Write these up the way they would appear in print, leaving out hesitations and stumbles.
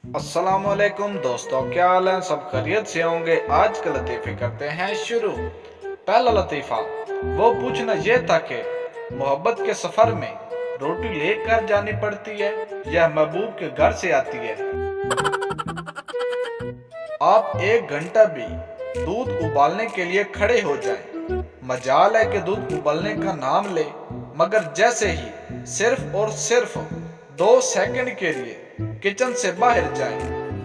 अस्सलामुअलैकुम दोस्तों, क्या हाल है? सब खैरियत से होंगे। आज के लतीफ़े करते हैं शुरू। पहला लतीफ़ा वो पूछना यह था कि मोहब्बत के सफ़र में रोटी लेकर जानी पड़ती है या महबूब के घर से आती है। आप 1 घंटा भी दूध उबालने के लिए खड़े हो जाएं, मजाल है कि दूध उबालने का नाम ले, मगर जैसे ही सिर्फ और सिर्फ 2 सेकंड के लिए किचन से बाहर जाएं,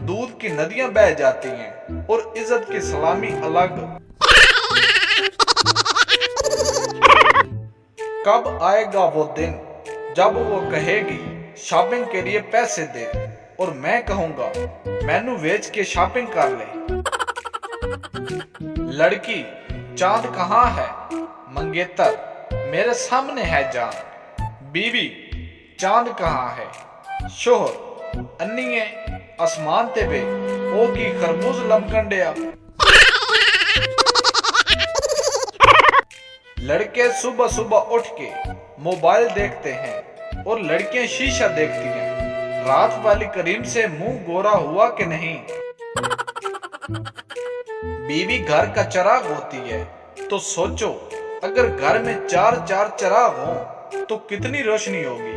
दूध की नदियां बह जाती हैं और इज्जत की सलामी अलग। कब आएगा वो दिन जब वो कहेगी शॉपिंग के लिए पैसे दे और मैं कहूंगा मैनू बेच के शॉपिंग कर ले। लड़की चांद कहाँ है? मंगेतर मेरे सामने है जान। बीवी चांद कहाँ है? शोहर अन्नीए आसमान ते वे ओ की खरबूज लमकंडिया। लड़के सुबह सुबह उठ के मोबाइल देखते हैं और लड़कियां शीशा देखती हैं, रात वाली करीम से मुंह गोरा हुआ कि नहीं। बीवी घर का चिराग होती है तो सोचो अगर घर में 4 चिराग हो तो कितनी रोशनी होगी।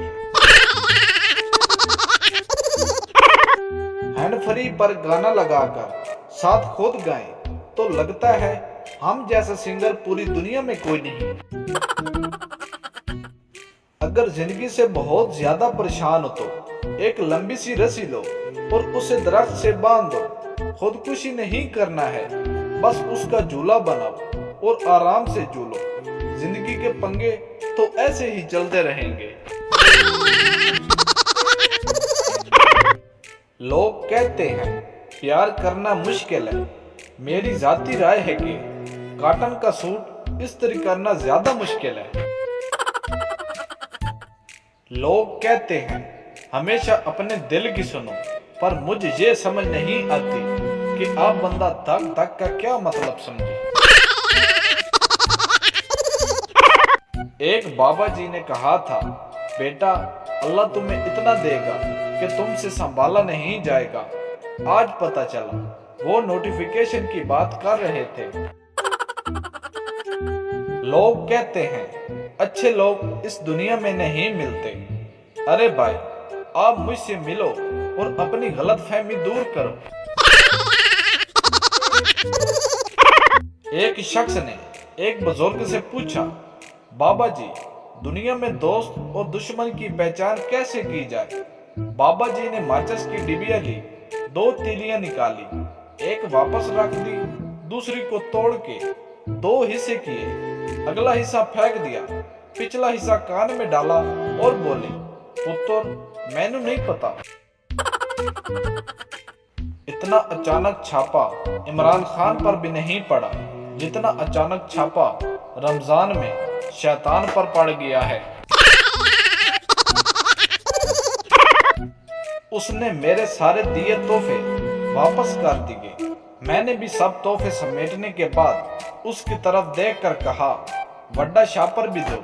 हैंड फ्री पर गाना लगाकर साथ खुद गाएं तो लगता है हम जैसा सिंगर पूरी दुनिया में कोई नहीं। अगर जिंदगी से बहुत ज्यादा परेशान हो तो एक लंबी सी रस्सी लो और उसे दरख्त से बांध दो। खुदकुशी नहीं करना है, बस उसका झूला बनाओ और आराम से झूलो। जिंदगी के पंगे तो ऐसे ही चलते रहेंगे। लोग कहते हैं प्यार करना मुश्किल है, मेरी जाती राय है कि कॉटन का सूट इस्त्री करना ज्यादा मुश्किल है। लोग कहते हैं हमेशा अपने दिल की सुनो, पर मुझे ये समझ नहीं आती कि आप बंदा धक धक का क्या मतलब समझे। एक बाबा जी ने कहा था, बेटा अल्लाह तुम्हें इतना देगा कि तुमसे संभाला नहीं जाएगा। आज पता चला वो नोटिफिकेशन की बात कर रहे थे। लोग कहते हैं अच्छे लोग इस दुनिया में नहीं मिलते। अरे भाई आप मुझसे मिलो और अपनी गलतफहमी दूर करो। एक शख्स ने एक बुजुर्ग से पूछा, बाबा जी दुनिया में दोस्त और दुश्मन की पहचान कैसे की जाए? बाबा जी ने माचिस की डिबिया ली, 2 तीलियां निकाली, एक वापस रख दी, दूसरी को तोड़ के 2 हिस्से किए, अगला हिस्सा फेंक दिया, पिछला हिस्सा कान में डाला और बोले, पुत्र मैनू नहीं पता। इतना अचानक छापा इमरान खान पर भी नहीं पड़ा जितना अचानक छापा रमजान में शैतान पर पड़ गया है। उसने मेरे सारे दिए तोहफे वापस कर दिए। मैंने भी सब तोहफे समेटने के बाद उसकी तरफ देखकर कहा, वड्डा शापर भी दो।